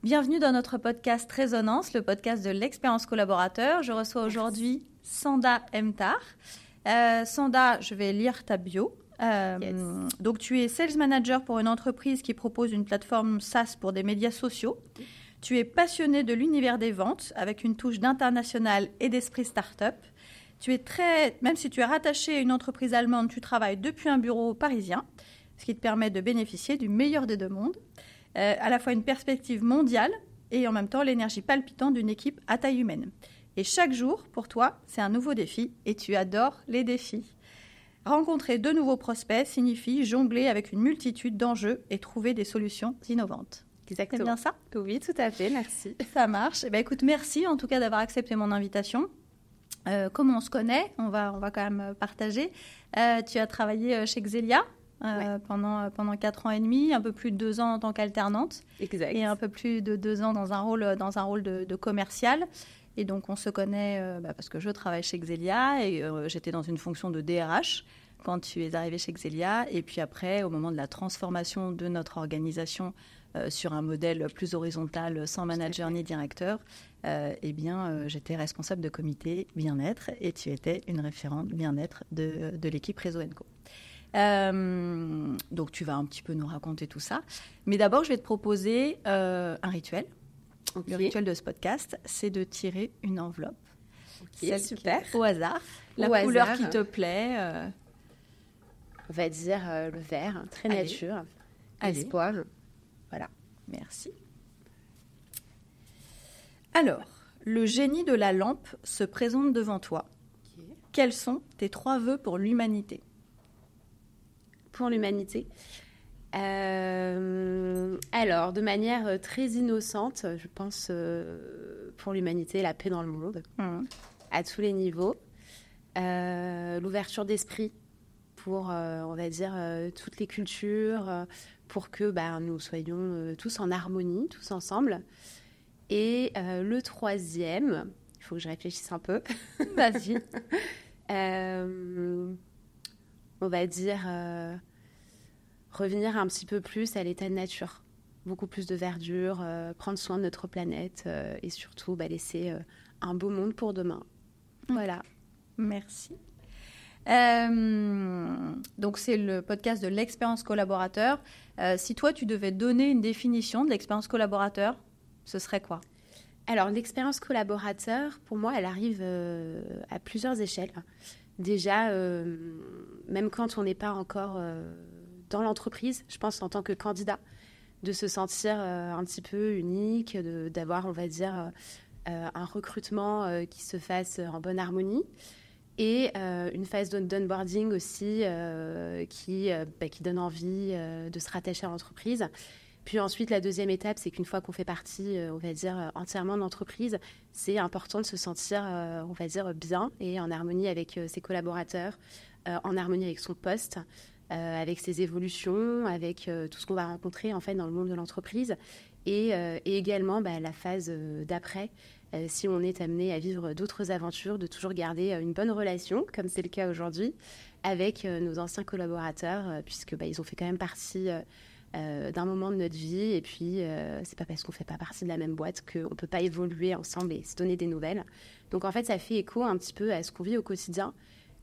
Bienvenue dans notre podcast Résonance, le podcast de l'expérience collaborateur. Je reçois aujourd'hui Sanda Emtar. Sanda, je vais lire ta bio. Yes. Donc, tu es sales manager pour une entreprise qui propose une plateforme SaaS pour des médias sociaux. Tu es passionné de l'univers des ventes avec une touche d'international et d'esprit start-up. Même si tu es rattaché à une entreprise allemande, tu travailles depuis un bureau parisien, ce qui te permet de bénéficier du meilleur des deux mondes. À la fois une perspective mondiale et en même temps l'énergie palpitante d'une équipe à taille humaine. Et chaque jour, pour toi, c'est un nouveau défi et tu adores les défis. Rencontrer de nouveaux prospects signifie jongler avec une multitude d'enjeux et trouver des solutions innovantes. Exactement. C'est bien ça ? Oui, tout à fait, merci. Ça marche. Écoute, merci en tout cas d'avoir accepté mon invitation. Comme on se connaît, on va quand même partager. Tu as travaillé chez Xelia. Pendant 4 ans et demi, un peu plus de 2 ans en tant qu'alternante. Exact. Et un peu plus de 2 ans dans un rôle de commercial. Et donc, on se connaît parce que je travaille chez Xelia et j'étais dans une fonction de DRH quand tu es arrivé chez Xelia. Et puis après, au moment de la transformation de notre organisation sur un modèle plus horizontal, sans manager ni directeur, j'étais responsable de comité bien-être et tu étais une référente bien-être de l'équipe Réseau & Co. Donc, tu vas un petit peu nous raconter tout ça. Mais d'abord, je vais te proposer un rituel. Okay. Le rituel de ce podcast, c'est de tirer une enveloppe. Okay, super. Au hasard. La couleur qui te plaît. On va dire le vert, très nature. Espoir. Voilà. Merci. Alors, le génie de la lampe se présente devant toi. Okay. Quels sont tes 3 vœux pour l'humanité ? Pour l'humanité. Alors, de manière très innocente, je pense pour l'humanité, la paix dans le monde, à tous les niveaux. L'ouverture d'esprit pour, on va dire, toutes les cultures, pour que nous soyons tous en harmonie, tous ensemble. Et le 3e, il faut que je réfléchisse un peu. Vas-y. On va dire revenir un petit peu plus à l'état de nature. Beaucoup plus de verdure, prendre soin de notre planète et surtout laisser un beau monde pour demain. Voilà. Merci. Donc, c'est le podcast de l'expérience collaborateur. Si toi, tu devais donner une définition de l'expérience collaborateur, ce serait quoi ? Alors, l'expérience collaborateur, pour moi, elle arrive à plusieurs échelles. Déjà, même quand on n'est pas encore dans l'entreprise, je pense en tant que candidat, de se sentir un petit peu unique, d'avoir, on va dire, un recrutement qui se fasse en bonne harmonie. Et une phase d'onboarding aussi qui donne envie de se rattacher à l'entreprise. Puis ensuite, la 2e étape, c'est qu'une fois qu'on fait partie, on va dire, entièrement de l'entreprise, c'est important de se sentir, on va dire, bien et en harmonie avec ses collaborateurs, en harmonie avec son poste, avec ses évolutions, avec tout ce qu'on va rencontrer en fait dans le monde de l'entreprise. Et également la phase d'après, si on est amené à vivre d'autres aventures, de toujours garder une bonne relation, comme c'est le cas aujourd'hui, avec nos anciens collaborateurs, puisque ils ont fait quand même partie d'un moment de notre vie. Et puis, c'est pas parce qu'on fait pas partie de la même boîte qu'on peut pas évoluer ensemble et se donner des nouvelles. Donc, en fait, ça fait écho un petit peu à ce qu'on vit au quotidien,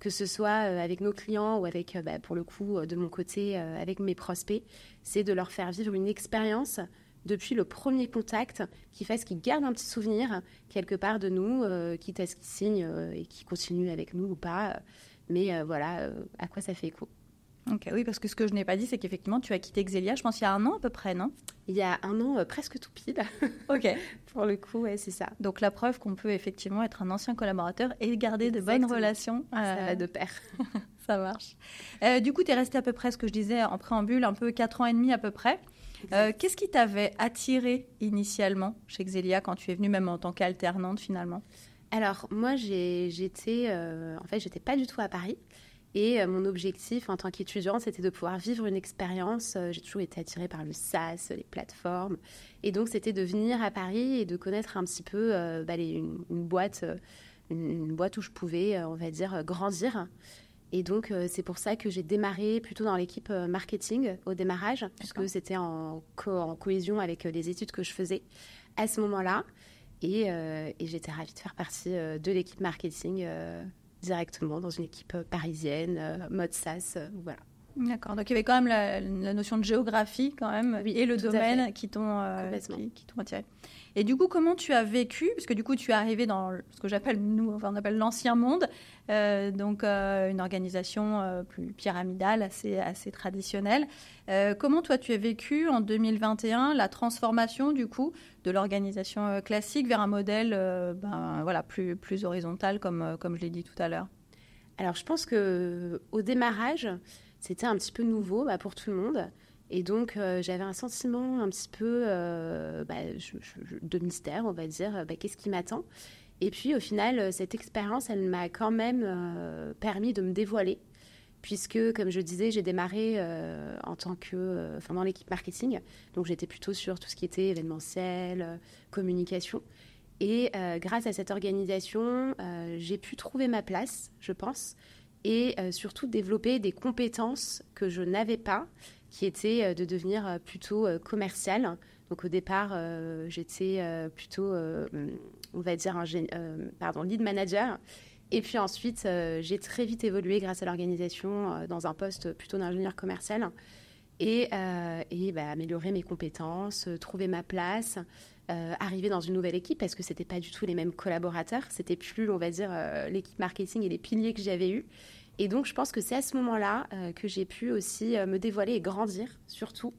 que ce soit avec nos clients ou avec, pour le coup, de mon côté, avec mes prospects. C'est de leur faire vivre une expérience depuis le premier contact, qui fasse qu'ils gardent un petit souvenir quelque part de nous, quitte à ce qu'ils signent et qu'ils continuent avec nous ou pas. Mais voilà, à quoi ça fait écho. Ok, oui, parce que ce que je n'ai pas dit, c'est qu'effectivement, tu as quitté Xelia, je pense, il y a 1 an à peu près, non ? Il y a 1 an, presque tout pile. Ok. Pour le coup, ouais, c'est ça. Donc, la preuve qu'on peut effectivement être un ancien collaborateur et garder de bonnes relations. Ça va de pair. Ça marche. Du coup, tu es resté à peu près, ce que je disais en préambule, un peu 4 ans et demi à peu près. Qu'est-ce qui t'avait attiré initialement chez Xelia quand tu es venue, même en tant qu'alternante finalement ? Alors, moi, j'étais pas du tout à Paris. Et mon objectif en tant qu'étudiante, c'était de pouvoir vivre une expérience. J'ai toujours été attirée par le SaaS, les plateformes. Et donc, c'était de venir à Paris et de connaître un petit peu une boîte où je pouvais, on va dire, grandir. Et donc, c'est pour ça que j'ai démarré plutôt dans l'équipe marketing au démarrage, puisque c'était en cohésion avec les études que je faisais à ce moment-là. Et j'étais ravie de faire partie de l'équipe marketing directement dans une équipe parisienne, mode SaaS, voilà. D'accord, donc il y avait quand même la notion de géographie quand même, Oui, et le domaine qui t'ont attiré. Et du coup, comment tu as vécu, parce que du coup tu es arrivé dans ce que on appelle l'ancien monde, donc une organisation plus pyramidale, assez traditionnelle. Comment toi tu as vécu en 2021 la transformation du coup de l'organisation classique vers un modèle plus horizontal comme je l'ai dit tout à l'heure? Alors je pense qu'au démarrage, c'était un petit peu nouveau pour tout le monde. Et donc, j'avais un sentiment un petit peu de mystère, on va dire. Qu'est-ce qui m'attend? Et puis, au final, cette expérience, elle m'a quand même permis de me dévoiler. Puisque, comme je disais, j'ai démarré dans l'équipe marketing. Donc, j'étais plutôt sur tout ce qui était événementiel, communication. Et grâce à cette organisation, j'ai pu trouver ma place, je pense. Et surtout développer des compétences que je n'avais pas, qui étaient de devenir plutôt commerciale. Donc au départ, j'étais plutôt, on va dire, lead manager. Et puis ensuite, j'ai très vite évolué grâce à l'organisation dans un poste plutôt d'ingénieur commercial et améliorer mes compétences, trouver ma place, arriver dans une nouvelle équipe parce que c'était pas du tout les mêmes collaborateurs, c'était plus, on va dire, l'équipe marketing et les piliers que j'avais eus. Et donc, je pense que c'est à ce moment-là que j'ai pu aussi me dévoiler et grandir, surtout,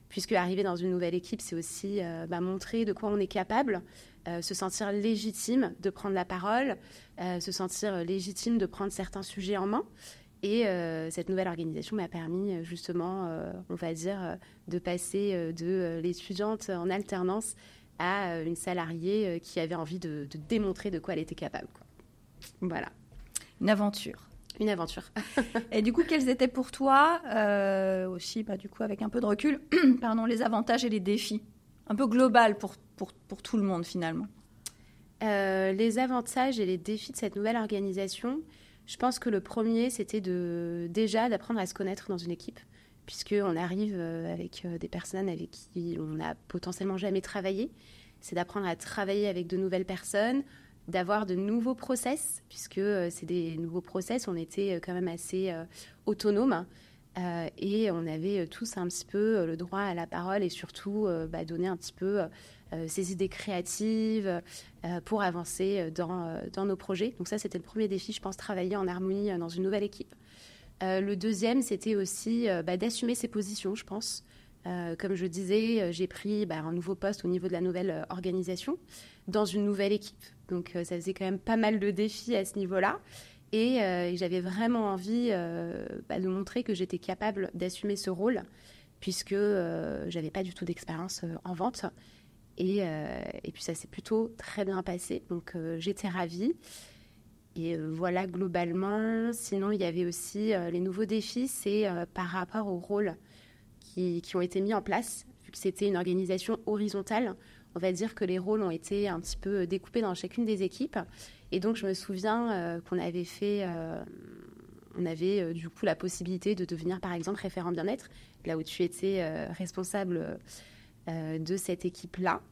puisque arriver dans une nouvelle équipe, c'est aussi montrer de quoi on est capable, se sentir légitime de prendre la parole, se sentir légitime de prendre certains sujets en main. Et cette nouvelle organisation m'a permis justement, on va dire, de passer de l'étudiante en alternance à une salariée qui avait envie de démontrer de quoi elle était capable, quoi. Voilà. Une aventure. Une aventure. Et du coup, quels étaient pour toi, aussi, du coup, avec un peu de recul, les avantages et les défis? Un peu global pour tout le monde, finalement. Les avantages et les défis de cette nouvelle organisation, je pense que le premier, c'était déjà d'apprendre à se connaître dans une équipe, puisqu'on arrive avec des personnes avec qui on n'a potentiellement jamais travaillé. C'est d'apprendre à travailler avec de nouvelles personnes, d'avoir de nouveaux process, puisque c'est des nouveaux process. On était quand même assez autonomes et on avait tous un petit peu le droit à la parole et surtout donner un petit peu ses idées créatives pour avancer dans nos projets. Donc ça, c'était le premier défi, je pense, travailler en harmonie dans une nouvelle équipe. Le deuxième, c'était aussi d'assumer ses positions, je pense. Comme je disais, j'ai pris un nouveau poste au niveau de la nouvelle organisation dans une nouvelle équipe. Donc, ça faisait quand même pas mal de défis à ce niveau-là. Et j'avais vraiment envie de montrer que j'étais capable d'assumer ce rôle puisque je n'avais pas du tout d'expérience en vente. Et puis, ça s'est plutôt très bien passé. Donc, j'étais ravie. Et voilà, globalement. Sinon, il y avait aussi les nouveaux défis, c'est par rapport aux rôles qui ont été mis en place. Vu que c'était une organisation horizontale, on va dire que les rôles ont été un petit peu découpés dans chacune des équipes. Et donc, je me souviens qu'on avait du coup la possibilité de devenir, par exemple, référent bien-être, là où tu étais responsable de cette équipe-là.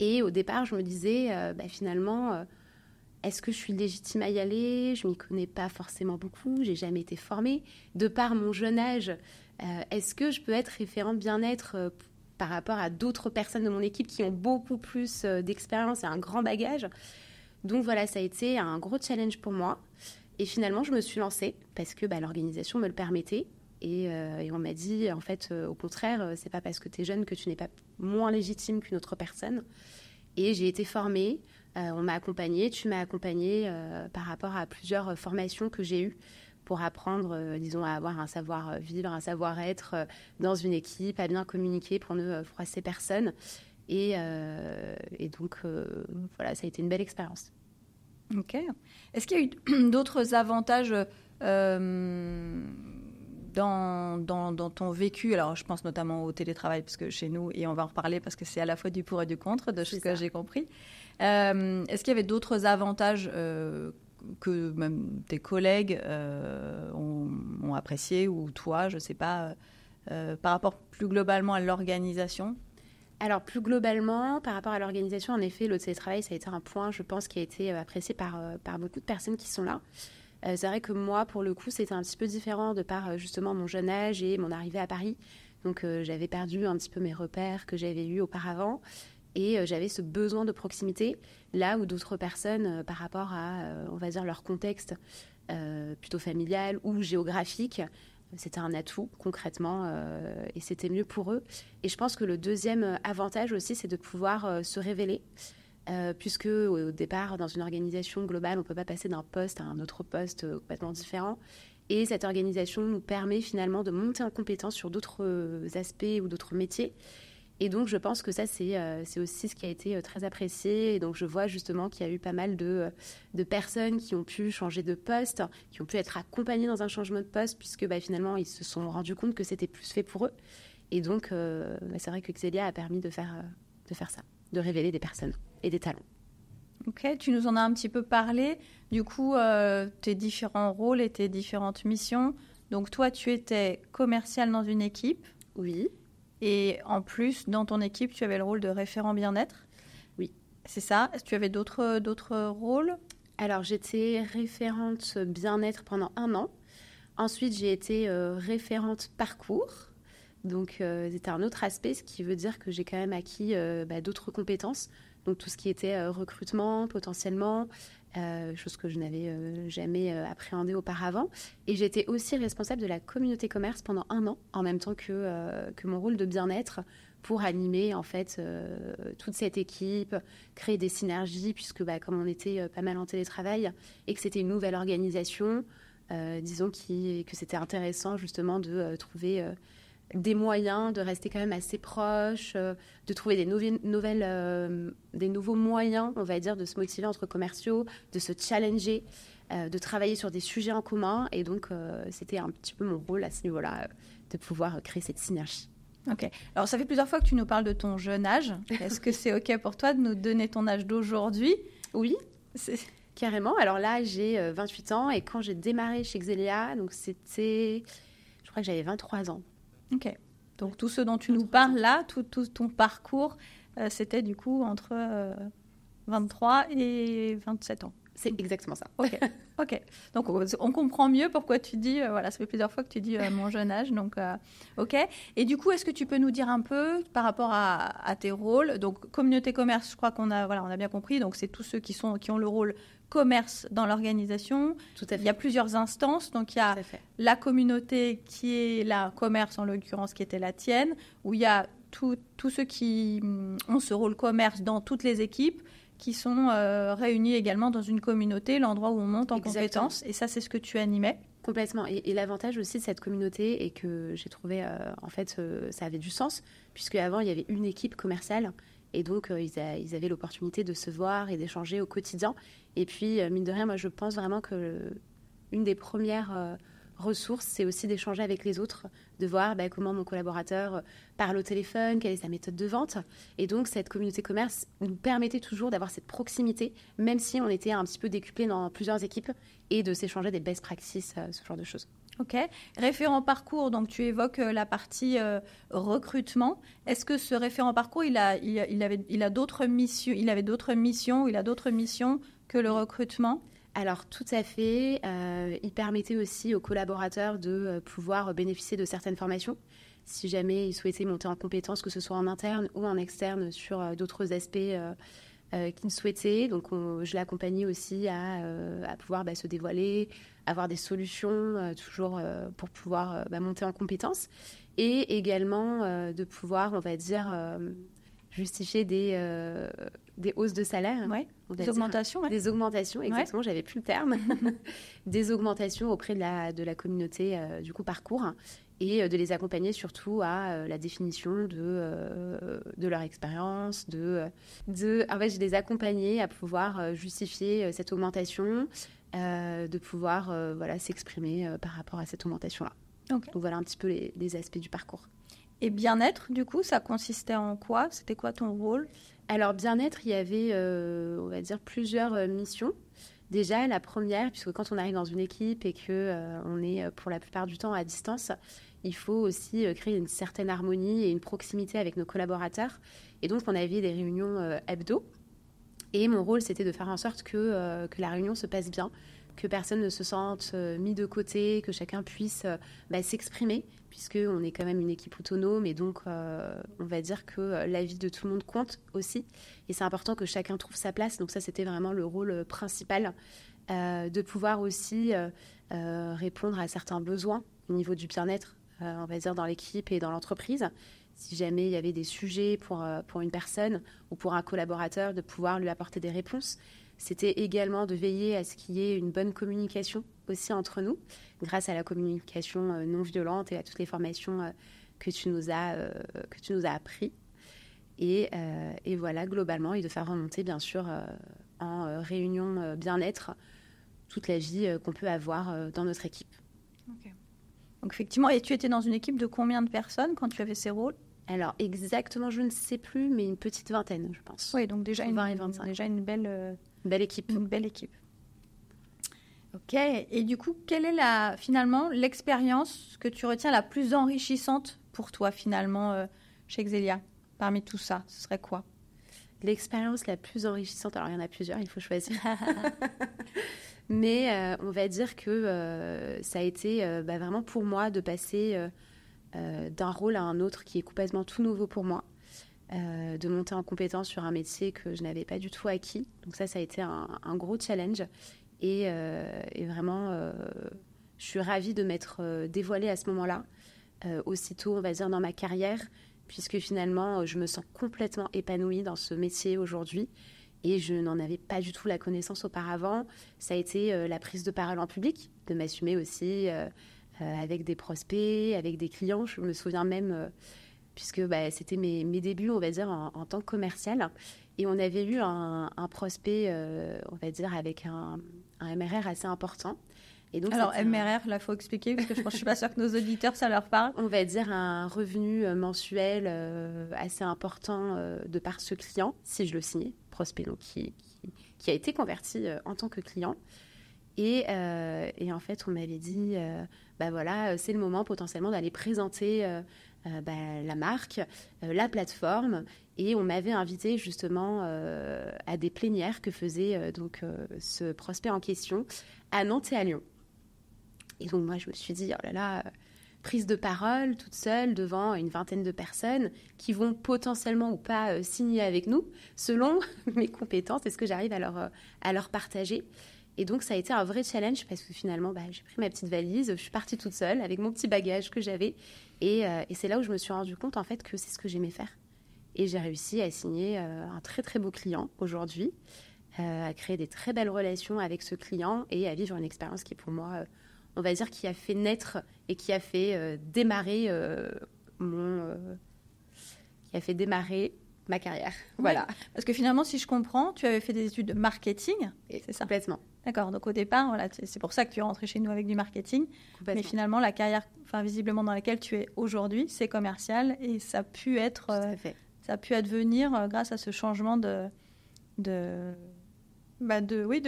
Et au départ, je me disais, finalement... est-ce que je suis légitime à y aller? Je ne m'y connais pas forcément beaucoup, j'ai jamais été formée. De par mon jeune âge, est-ce que je peux être référente bien-être par rapport à d'autres personnes de mon équipe qui ont beaucoup plus d'expérience et un grand bagage? Donc voilà, ça a été un gros challenge pour moi. Et finalement, je me suis lancée parce que l'organisation me le permettait. Et on m'a dit, en fait, au contraire, c'est pas parce que tu es jeune que tu n'es pas moins légitime qu'une autre personne. Et j'ai été formée. On m'a accompagnée, tu m'as accompagnée par rapport à plusieurs formations que j'ai eues pour apprendre, à avoir un savoir-vivre, un savoir-être dans une équipe, à bien communiquer pour ne froisser personne. Et donc, voilà, ça a été une belle expérience. Ok. Est-ce qu'il y a eu d'autres avantages dans ton vécu? Alors, je pense notamment au télétravail, parce que chez nous, et on va en reparler parce que c'est à la fois du pour et du contre, de ce que j'ai compris. Est-ce qu'il y avait d'autres avantages que même tes collègues ont apprécié, ou toi, je ne sais pas, par rapport plus globalement à l'organisation? Alors, plus globalement, par rapport à l'organisation, en effet, le télétravail, ça a été un point, je pense, qui a été apprécié par beaucoup de personnes qui sont là. C'est vrai que moi, pour le coup, c'était un petit peu différent de par justement mon jeune âge et mon arrivée à Paris. Donc, j'avais perdu un petit peu mes repères que j'avais eus auparavant et j'avais ce besoin de proximité, là où d'autres personnes, par rapport à, on va dire, leur contexte plutôt familial ou géographique, c'était un atout concrètement et c'était mieux pour eux. Et je pense que le deuxième avantage aussi, c'est de pouvoir se révéler. Puisque au départ, dans une organisation globale, on ne peut pas passer d'un poste à un autre poste complètement différent. Et cette organisation nous permet finalement de monter en compétence sur d'autres aspects ou d'autres métiers. Et donc, je pense que ça, c'est aussi ce qui a été très apprécié. Et donc, je vois justement qu'il y a eu pas mal de personnes qui ont pu changer de poste, qui ont pu être accompagnées dans un changement de poste, puisque finalement, ils se sont rendus compte que c'était plus fait pour eux. Et donc, c'est vrai que Xelia a permis de faire ça, de révéler des personnes et des talents. Ok, tu nous en as un petit peu parlé. Du coup, tes différents rôles et tes différentes missions. Donc, toi, tu étais commercial dans une équipe. Oui. Et en plus, dans ton équipe, tu avais le rôle de référent bien-être. Oui. C'est ça. Est-ce que tu avais d'autres rôles? Alors, j'étais référente bien-être pendant 1 an. Ensuite, j'ai été référente parcours. Donc, c'était un autre aspect, ce qui veut dire que j'ai quand même acquis d'autres compétences. Donc, tout ce qui était recrutement, potentiellement, chose que je n'avais jamais appréhendée auparavant. Et j'étais aussi responsable de la communauté commerce pendant 1 an, en même temps que mon rôle de bien-être, pour animer en fait toute cette équipe, créer des synergies, puisque comme on était pas mal en télétravail et que c'était une nouvelle organisation, disons que c'était intéressant justement de trouver des moyens, de rester quand même assez proche, de trouver des nouveaux moyens, on va dire, de se motiver entre commerciaux, de se challenger, de travailler sur des sujets en commun. Et donc, c'était un petit peu mon rôle à ce niveau-là, de pouvoir créer cette synergie. Ok. Alors, ça fait plusieurs fois que tu nous parles de ton jeune âge. Est-ce que c'est ok pour toi de nous donner ton âge d'aujourd'hui? Oui, carrément. Alors là, j'ai 28 ans et quand j'ai démarré chez Xelia, donc je crois que j'avais 23 ans. Ok. Donc, tout ce dont tu nous parles là, tout ton parcours, c'était du coup entre 23 et 27 ans. C'est exactement ça. Ok. Donc, on comprend mieux pourquoi tu dis, ça fait plusieurs fois que tu dis mon jeune âge. Donc, ok. Et du coup, est-ce que tu peux nous dire un peu par rapport à tes rôles? Donc, communauté commerce, je crois on a bien compris. Donc, c'est tous ceux qui ont le rôle commerce dans l'organisation. Tout à fait. Il y a plusieurs instances. Donc, il y a la communauté qui est la commerce, en l'occurrence, qui était la tienne, où il y a tous ceux qui ont ce rôle commerce dans toutes les équipes, qui sont réunis également dans une communauté, l'endroit où on monte en compétences. Et ça, c'est ce que tu animais. Complètement. Et l'avantage aussi de cette communauté est que j'ai trouvé, ça avait du sens, puisque avant il y avait une équipe commerciale. Et donc, ils avaient l'opportunité de se voir et d'échanger au quotidien. Et puis, mine de rien, moi, je pense vraiment que une des premières ressources, c'est aussi d'échanger avec les autres, de voir comment mon collaborateur parle au téléphone, quelle est sa méthode de vente. Et donc, cette communauté commerce nous permettait toujours d'avoir cette proximité, même si on était un petit peu décuplés dans plusieurs équipes, et de s'échanger des best practices, ce genre de choses. Ok. Référent parcours, donc tu évoques la partie recrutement. Est-ce que ce référent parcours, il avait d'autres missions, que le recrutement? Alors, tout à fait. Il permettait aussi aux collaborateurs de pouvoir bénéficier de certaines formations, si jamais ils souhaitaient monter en compétences, que ce soit en interne ou en externe, sur d'autres aspects qu'ils souhaitaient. Donc, je l'accompagnais aussi à pouvoir se dévoiler, avoir des solutions toujours pour pouvoir monter en compétences. Et également de pouvoir, on va dire, justifier des hausses de salaire. Ouais. Des augmentations. Ouais. Des augmentations, exactement, j'avais plus le terme. Des augmentations auprès de la communauté du coup parcours, et de les accompagner surtout à la définition de leur expérience. En fait, je les accompagnais à pouvoir justifier cette augmentation, de pouvoir s'exprimer par rapport à cette augmentation-là. Okay. Donc voilà un petit peu les aspects du parcours. Et bien-être, du coup, ça consistait en quoi? C'était quoi ton rôle? Alors, bien-être, il y avait, on va dire, plusieurs missions. Déjà, la première, puisque quand on arrive dans une équipe et qu'on est pour la plupart du temps à distance, il faut aussi créer une certaine harmonie et une proximité avec nos collaborateurs. Et donc, on avait des réunions hebdo. Et mon rôle, c'était de faire en sorte que la réunion se passe bien, que personne ne se sente mis de côté, que chacun puisse s'exprimer, puisqu'on est quand même une équipe autonome. Et donc, on va dire que l'avis de tout le monde compte aussi. Et c'est important que chacun trouve sa place. Donc ça, c'était vraiment le rôle principal, de pouvoir aussi répondre à certains besoins au niveau du bien-être, on va dire, dans l'équipe et dans l'entreprise. Si jamais il y avait des sujets pour une personne ou pour un collaborateur, de pouvoir lui apporter des réponses. C'était également de veiller à ce qu'il y ait une bonne communication aussi entre nous, grâce à la communication non violente et à toutes les formations que tu nous as appris. Et voilà, globalement, et de faire remonter, bien sûr, en réunion bien-être, toute la vie qu'on peut avoir dans notre équipe. Okay. Donc effectivement, et tu étais dans une équipe de combien de personnes quand tu avais ces rôles ? Alors exactement, je ne sais plus, mais une petite vingtaine, je pense. Oui, donc déjà 20 et 25. Déjà une belle équipe. Une belle équipe. Ok, et du coup, quelle est finalement l'expérience que tu retiens la plus enrichissante pour toi finalement chez Xelia ? Parmi tout ça, ce serait quoi ? L'expérience la plus enrichissante, alors il y en a plusieurs, il faut choisir. Mais on va dire que ça a été vraiment pour moi de passer d'un rôle à un autre qui est complètement tout nouveau pour moi, de monter en compétence sur un métier que je n'avais pas du tout acquis. Donc ça a été un gros challenge. Et vraiment, je suis ravie de m'être dévoilée à ce moment-là, aussitôt, on va dire, dans ma carrière, puisque finalement, je me sens complètement épanouie dans ce métier aujourd'hui. Et je n'en avais pas du tout la connaissance auparavant. Ça a été la prise de parole en public, de m'assumer aussi avec des prospects, avec des clients. Je me souviens même, puisque c'était mes débuts, on va dire, en tant que commercial. Et on avait eu un prospect, on va dire, avec un MRR assez important. Et donc, alors, MRR, là, il faut expliquer, parce que je ne suis pas sûre que nos auditeurs, ça leur parle. On va dire un revenu mensuel assez important de par ce client, si je le signais, prospect, donc, qui a été converti en tant que client. Et en fait, on m'avait dit, voilà, c'est le moment potentiellement d'aller présenter la marque, la plateforme. Et on m'avait invité justement à des plénières que faisait ce prospect en question à Nantes et à Lyon. Et donc moi, je me suis dit, oh là là, prise de parole toute seule devant une vingtaine de personnes qui vont potentiellement ou pas signer avec nous, selon mes compétences et ce que j'arrive à leur partager. Et donc, ça a été un vrai challenge parce que finalement, j'ai pris ma petite valise, je suis partie toute seule avec mon petit bagage que j'avais. Et c'est là où je me suis rendu compte, en fait, que c'est ce que j'aimais faire. Et j'ai réussi à signer un très, très beau client aujourd'hui, à créer des très belles relations avec ce client et à vivre une expérience qui, pour moi, on va dire, qui a fait naître et qui a fait démarrer ma carrière. Voilà. Ouais, parce que finalement, si je comprends, tu avais fait des études de marketing, c'est ça ? Complètement. D'accord, donc au départ, voilà, c'est pour ça que tu es rentrée chez nous avec du marketing. Mais finalement, la carrière, visiblement dans laquelle tu es aujourd'hui, c'est commercial et ça a pu être, venir grâce à ce changement de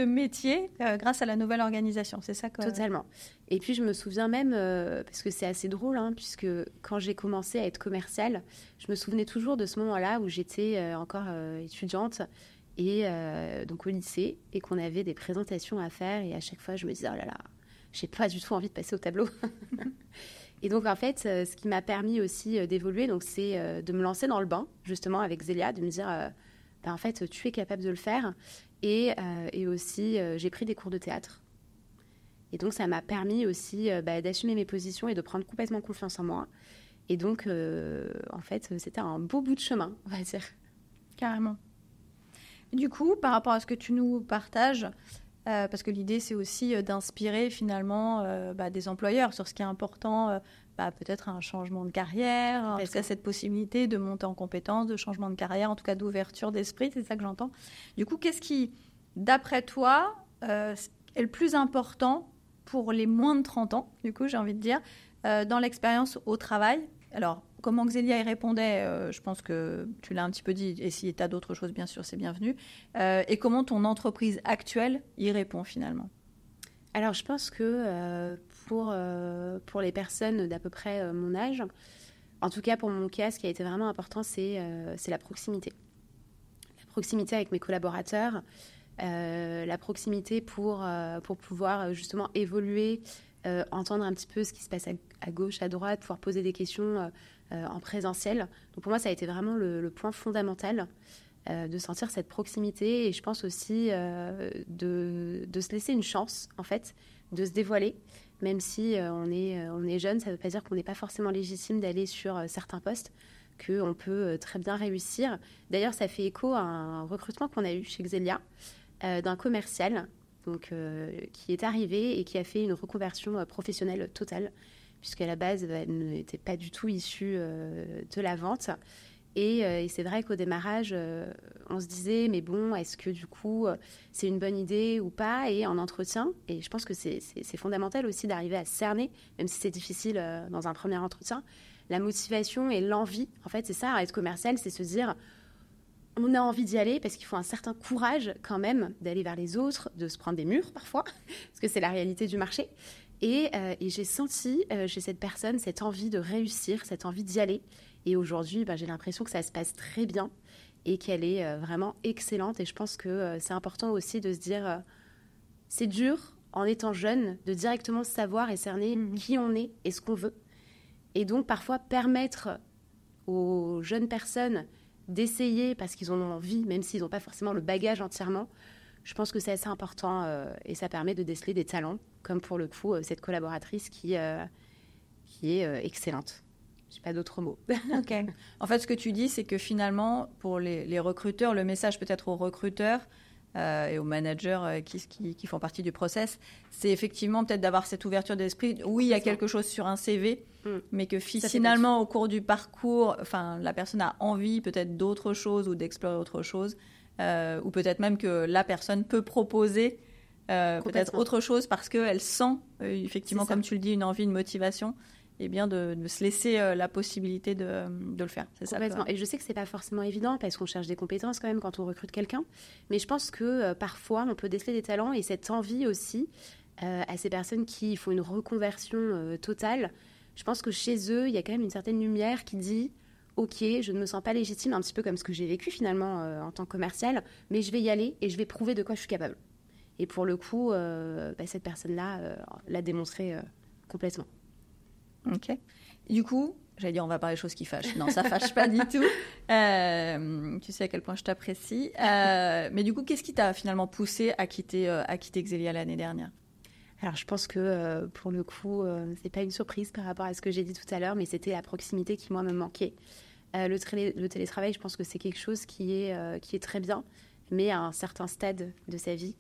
métier, grâce à la nouvelle organisation. C'est ça que... Totalement. Et puis, je me souviens même, parce que c'est assez drôle, puisque quand j'ai commencé à être commerciale, je me souvenais toujours de ce moment-là où j'étais encore étudiante et donc au lycée et qu'on avait des présentations à faire. Et à chaque fois, je me disais, oh là là, j'ai pas du tout envie de passer au tableau. Et donc, en fait, ce qui m'a permis aussi d'évoluer, donc, c'est de me lancer dans le bain, justement, avec Xelia, de me dire, en fait, tu es capable de le faire. Et aussi, j'ai pris des cours de théâtre. Et donc, ça m'a permis aussi d'assumer mes positions et de prendre complètement confiance en moi. Et donc, en fait, c'était un beau bout de chemin, on va dire. Carrément. Du coup, par rapport à ce que tu nous partages, parce que l'idée, c'est aussi d'inspirer finalement des employeurs sur ce qui est important, peut-être un changement de carrière, en tout cas cette possibilité de monter en compétence, de changement de carrière, en tout cas d'ouverture d'esprit, c'est ça que j'entends. Du coup, qu'est-ce qui, d'après toi, est le plus important pour les moins de 30 ans, du coup, j'ai envie de dire, dans l'expérience au travail, Alors, comment Xelia y répondait, je pense que tu l'as un petit peu dit, et si tu as d'autres choses, bien sûr, c'est bienvenu. Et comment ton entreprise actuelle y répond finalement? Alors, je pense que pour les personnes d'à peu près mon âge, en tout cas pour mon cas, ce qui a été vraiment important, c'est la proximité. La proximité avec mes collaborateurs, la proximité pour pouvoir justement évoluer, entendre un petit peu ce qui se passe à gauche, à droite, pouvoir poser des questions en présentiel. Donc pour moi, ça a été vraiment le point fondamental de sentir cette proximité. Et je pense aussi de se laisser une chance, en fait, de se dévoiler. Même si on est jeune, ça ne veut pas dire qu'on n'est pas forcément légitime d'aller sur certains postes, qu'on peut très bien réussir. D'ailleurs, ça fait écho à un recrutement qu'on a eu chez Xelia, d'un commercial donc, qui est arrivé et qui a fait une reconversion professionnelle totale, puisqu'à la base, elle n'était pas du tout issue de la vente. Et c'est vrai qu'au démarrage, on se disait, mais bon, est-ce que du coup, c'est une bonne idée ou pas? Et en entretien, et je pense que c'est fondamental aussi d'arriver à cerner, même si c'est difficile dans un premier entretien, la motivation et l'envie. En fait, c'est ça, être commercial, c'est se dire, on a envie d'y aller parce qu'il faut un certain courage quand même d'aller vers les autres, de se prendre des murs parfois, parce que c'est la réalité du marché. Et j'ai senti chez cette personne cette envie de réussir, cette envie d'y aller. Et aujourd'hui, j'ai l'impression que ça se passe très bien et qu'elle est vraiment excellente. Et je pense que c'est important aussi de se dire, c'est dur en étant jeune de directement savoir et cerner qui on est et ce qu'on veut. Et donc parfois permettre aux jeunes personnes d'essayer parce qu'ils en ont envie, même s'ils n'ont pas forcément le bagage entièrement. Je pense que c'est assez important et ça permet de déceler des talents, comme pour le coup cette collaboratrice qui est excellente. Je n'ai pas d'autres mots. Ok. En fait, ce que tu dis, c'est que finalement, pour les recruteurs, le message peut-être aux recruteurs et aux managers qui font partie du process, c'est effectivement peut-être d'avoir cette ouverture d'esprit. Oui, il y a quelque chose sur un CV, mais que finalement, au cours du parcours, la personne a envie peut-être d'autre chose ou d'explorer autre chose. Ou peut-être même que la personne peut proposer peut-être autre chose parce qu'elle sent, effectivement, comme tu le dis, une envie, une motivation, et bien de se laisser la possibilité de le faire. C'est complètement. Ça, et je sais que c'est pas forcément évident parce qu'on cherche des compétences quand même quand on recrute quelqu'un, mais je pense que parfois on peut déceler des talents et cette envie aussi à ces personnes qui font une reconversion totale. Je pense que chez eux, il y a quand même une certaine lumière qui dit ok, je ne me sens pas légitime, un petit peu comme ce que j'ai vécu finalement en tant que commercial, mais je vais y aller et je vais prouver de quoi je suis capable. Et pour le coup, cette personne-là l'a démontré complètement. Ok. Du coup, j'allais dire on va parler des choses qui fâchent. Non, ça fâche pas du tout. Tu sais à quel point je t'apprécie. Mais du coup, qu'est-ce qui t'a finalement poussé à quitter Xelia l'année dernière? Alors, je pense que pour le coup, c'est pas une surprise par rapport à ce que j'ai dit tout à l'heure, mais c'était la proximité qui, moi, me manquait. Le télétravail, je pense que c'est quelque chose qui est très bien, mais à un certain stade de sa vie.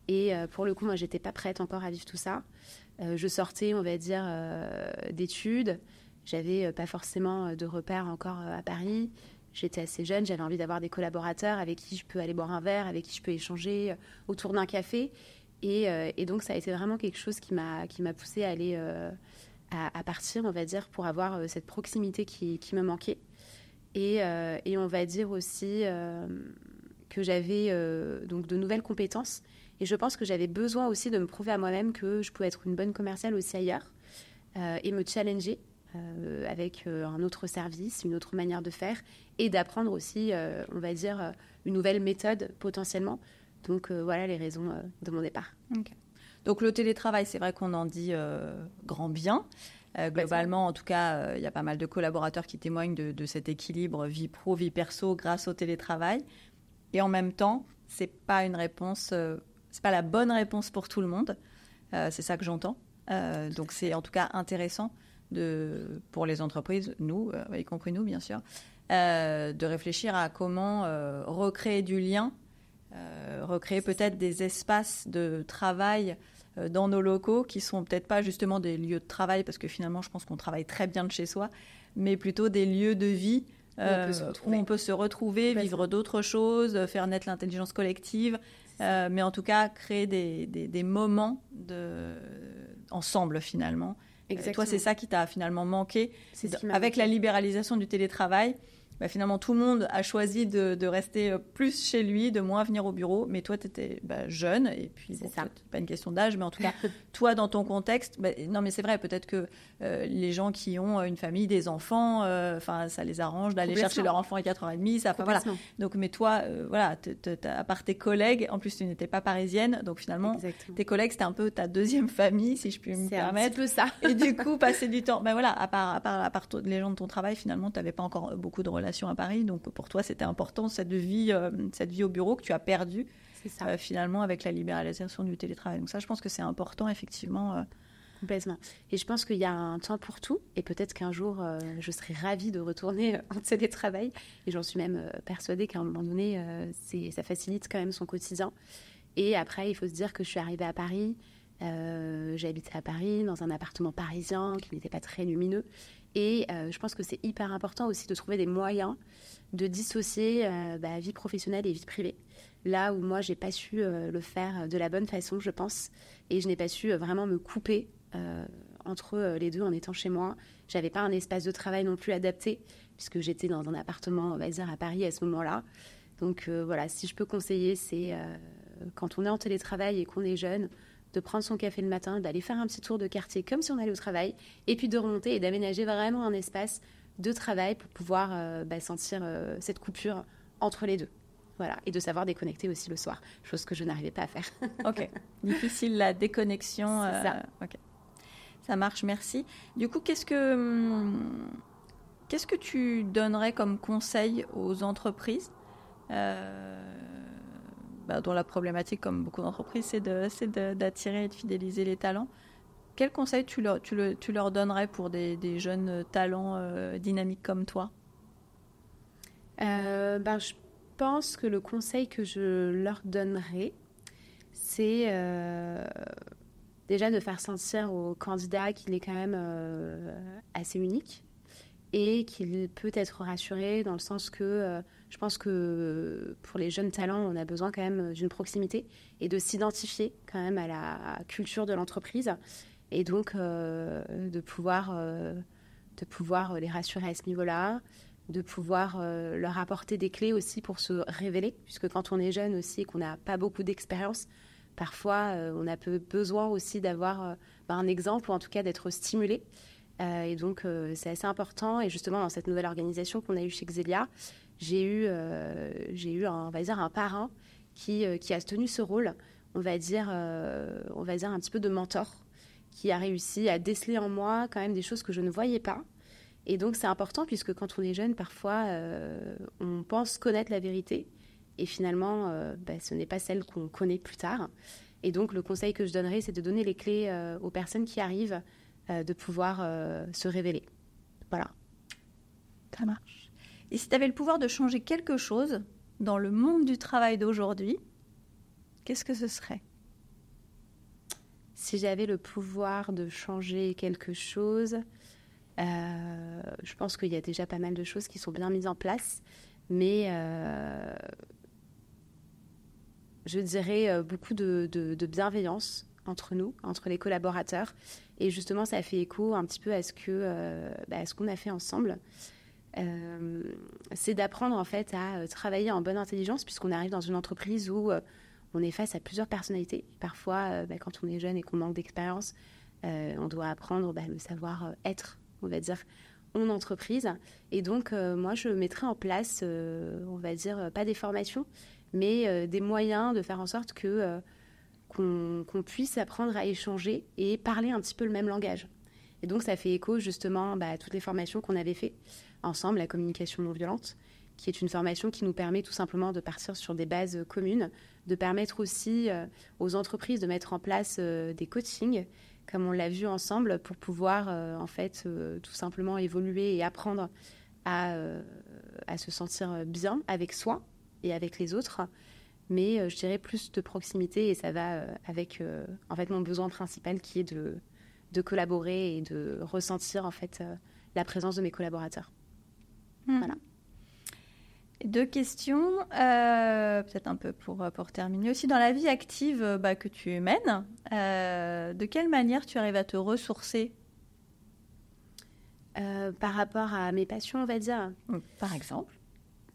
Et pour le coup, moi, j'étais pas prête encore à vivre tout ça. Je sortais, on va dire, d'études. J'avais pas forcément de repères encore à Paris. J'étais assez jeune, j'avais envie d'avoir des collaborateurs avec qui je peux aller boire un verre, avec qui je peux échanger autour d'un café. Et donc, ça a été vraiment quelque chose qui m'a poussée à aller à partir, on va dire, pour avoir cette proximité qui me manquait. Et on va dire aussi que j'avais donc de nouvelles compétences. Et je pense que j'avais besoin aussi de me prouver à moi-même que je pouvais être une bonne commerciale aussi ailleurs et me challenger avec un autre service, une autre manière de faire et d'apprendre aussi, on va dire, une nouvelle méthode potentiellement. Donc voilà les raisons de mon départ. Okay. Donc le télétravail, c'est vrai qu'on en dit grand bien. Globalement, en tout cas, il y a pas mal de collaborateurs qui témoignent de cet équilibre vie pro, vie perso grâce au télétravail. Et en même temps, c'est pas une réponse, c'est pas la bonne réponse pour tout le monde. C'est ça que j'entends. Donc c'est en tout cas intéressant pour les entreprises, nous, y compris nous bien sûr, de réfléchir à comment recréer du lien, recréer peut-être des espaces de travail dans nos locaux qui sont peut-être pas justement des lieux de travail parce que finalement je pense qu'on travaille très bien de chez soi, mais plutôt des lieux de vie où on peut se retrouver, vivre d'autres choses, faire naître l'intelligence collective, mais en tout cas créer des moments ensemble finalement Toi, c'est ça qui t'a finalement manqué. Avec la libéralisation du télétravail, finalement, tout le monde a choisi de rester plus chez lui, de moins venir au bureau. Mais toi, tu étais jeune. Et puis, c'est pas une question d'âge, mais en tout cas, toi, dans ton contexte... non, mais c'est vrai, peut-être que les gens qui ont une famille, des enfants, ça les arrange d'aller chercher leur enfant à 4h30. Voilà. Donc, mais toi, à part tes collègues, en plus, tu n'étais pas parisienne. Donc, finalement, tes collègues, c'était un peu ta deuxième famille, si je puis me permettre. C'est un petit peu ça. Et du coup, passer du temps... à part les gens de ton travail, finalement, tu n'avais pas encore beaucoup de relations à Paris, donc pour toi c'était important cette vie au bureau que tu as perdue finalement avec la libéralisation du télétravail. Donc ça, je pense que c'est important effectivement. Complètement. Et je pense qu'il y a un temps pour tout, et peut-être qu'un jour je serai ravie de retourner en télétravail, et j'en suis même persuadée qu'à un moment donné ça facilite quand même son quotidien. Et après, il faut se dire que je suis arrivée à Paris, j'ai habité à Paris dans un appartement parisien qui n'était pas très lumineux. Et je pense que c'est hyper important aussi de trouver des moyens de dissocier vie professionnelle et vie privée. Là où moi, je n'ai pas su le faire de la bonne façon, je pense. Et je n'ai pas su vraiment me couper entre les deux en étant chez moi. Je n'avais pas un espace de travail non plus adapté, puisque j'étais dans un appartement, on va dire, à Paris à ce moment-là. Donc si je peux conseiller, c'est quand on est en télétravail et qu'on est jeune, de prendre son café le matin, d'aller faire un petit tour de quartier comme si on allait au travail, et puis de remonter et d'aménager vraiment un espace de travail pour pouvoir sentir cette coupure entre les deux. Voilà, et de savoir déconnecter aussi le soir, chose que je n'arrivais pas à faire. Ok, difficile la déconnexion. C'est ça. Ok. Ça marche, merci. Du coup, qu'est-ce que tu donnerais comme conseil aux entreprises dont la problématique, comme beaucoup d'entreprises, c'est d'attirer et de fidéliser les talents. Quel conseil tu leur donnerais pour des jeunes talents dynamiques comme toi ? Je pense que le conseil que je leur donnerais, c'est déjà de faire sentir au candidat qu'il est quand même assez unique et qu'il peut être rassuré dans le sens que je pense que pour les jeunes talents, on a besoin quand même d'une proximité et de s'identifier quand même à la culture de l'entreprise et donc de pouvoir les rassurer à ce niveau-là, de pouvoir leur apporter des clés aussi pour se révéler, puisque quand on est jeune aussi et qu'on n'a pas beaucoup d'expérience, parfois on a besoin aussi d'avoir un exemple ou en tout cas d'être stimulé. Et donc, c'est assez important. Et justement, dans cette nouvelle organisation qu'on a eue chez Xelia, j'ai eu un parrain qui a tenu ce rôle, on va dire un petit peu de mentor, qui a réussi à déceler en moi quand même des choses que je ne voyais pas. Et donc, c'est important puisque quand on est jeune, parfois, on pense connaître la vérité. Et finalement, ce n'est pas celle qu'on connaît plus tard. Et donc, le conseil que je donnerais, c'est de donner les clés aux personnes qui arrivent de pouvoir se révéler. Voilà. Ça marche. Et si tu avais le pouvoir de changer quelque chose dans le monde du travail d'aujourd'hui, qu'est-ce que ce serait ? Si j'avais le pouvoir de changer quelque chose, je pense qu'il y a déjà pas mal de choses qui sont bien mises en place, mais je dirais beaucoup de bienveillance entre nous, entre les collaborateurs. Et justement, ça fait écho un petit peu à ce qu'on a fait ensemble. C'est d'apprendre en fait à travailler en bonne intelligence, puisqu'on arrive dans une entreprise où on est face à plusieurs personnalités. Parfois, quand on est jeune et qu'on manque d'expérience, on doit apprendre le savoir-être, on va dire, en entreprise. Et donc, moi, je mettrais en place, on va dire, pas des formations, mais des moyens de faire en sorte que qu'on puisse apprendre à échanger et parler un petit peu le même langage. Et donc, ça fait écho justement à toutes les formations qu'on avait fait ensemble, la communication non violente, qui est une formation qui nous permet tout simplement de partir sur des bases communes, de permettre aussi aux entreprises de mettre en place des coachings, comme on l'a vu ensemble, pour pouvoir tout simplement évoluer et apprendre à se sentir bien avec soi et avec les autres. Mais je dirais plus de proximité et ça va avec mon besoin principal qui est de collaborer et de ressentir la présence de mes collaborateurs. Voilà. 2 questions, peut-être un peu pour terminer aussi. Dans la vie active que tu mènes, de quelle manière tu arrives à te ressourcer Par rapport à mes passions, on va dire. Par exemple.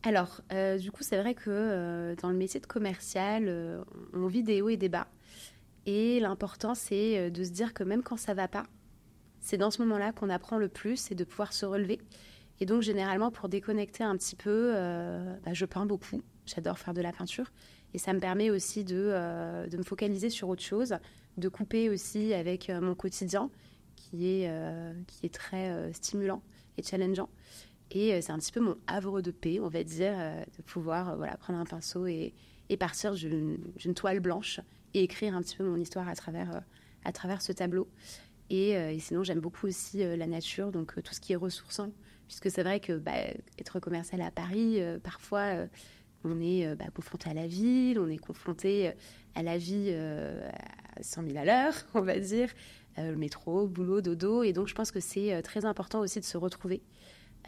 Alors, du coup, c'est vrai que dans le métier de commercial, on vit des hauts et des bas. Et l'important, c'est de se dire que même quand ça ne va pas, c'est dans ce moment-là qu'on apprend le plus et de pouvoir se relever. Et donc, généralement, pour déconnecter un petit peu, je peins beaucoup. J'adore faire de la peinture. Et ça me permet aussi de me focaliser sur autre chose, de couper aussi avec mon quotidien, qui est très stimulant et challengeant. Et c'est un petit peu mon havre de paix, on va dire, de pouvoir prendre un pinceau et partir d'une toile blanche et écrire un petit peu mon histoire à travers ce tableau. Et sinon, j'aime beaucoup aussi la nature, donc tout ce qui est ressourçant, puisque c'est vrai que être commercial à Paris, parfois, on est confronté à la ville, on est confronté à la vie à 100 000 à l'heure, on va dire, le métro, boulot, dodo. Et donc, je pense que c'est très important aussi de se retrouver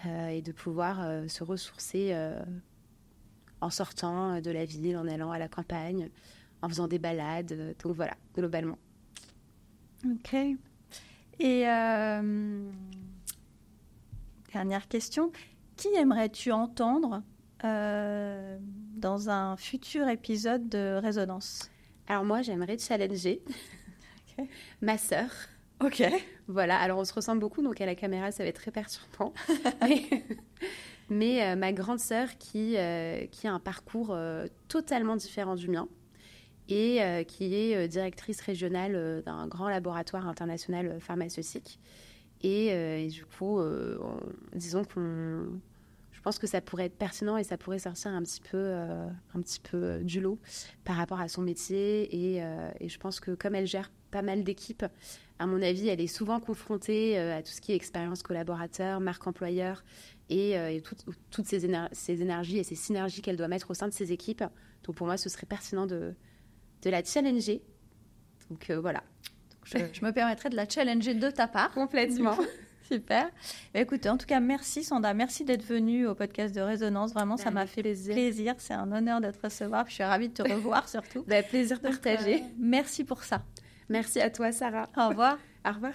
et de pouvoir se ressourcer en sortant de la ville, en allant à la campagne, en faisant des balades. Donc voilà, globalement. Ok. Et dernière question, qui aimerais-tu entendre dans un futur épisode de Résonance? Alors moi, j'aimerais challenger ma sœur. Ok. Voilà, alors on se ressemble beaucoup, donc à la caméra, ça va être très perturbant. mais ma grande sœur qui a un parcours totalement différent du mien et qui est directrice régionale d'un grand laboratoire international pharmaceutique. Et du coup, disons je pense que ça pourrait être pertinent et ça pourrait sortir un petit peu du lot par rapport à son métier. Et je pense que comme elle gère pas mal d'équipes, à mon avis, elle est souvent confrontée à tout ce qui est expérience collaborateur, marque employeur et toutes ces énergies et ces synergies qu'elle doit mettre au sein de ses équipes. Donc pour moi, ce serait pertinent de la challenger. Donc voilà. Je me permettrai de la challenger de ta part. Complètement. Super. Écoute, en tout cas, merci Sandra. Merci d'être venue au podcast de Résonance. Vraiment, ça m'a fait plaisir. C'est un honneur de te recevoir. Je suis ravie de te revoir surtout. Plaisir partagé. Merci pour ça. Merci à toi, Sarah. Au revoir. Au revoir.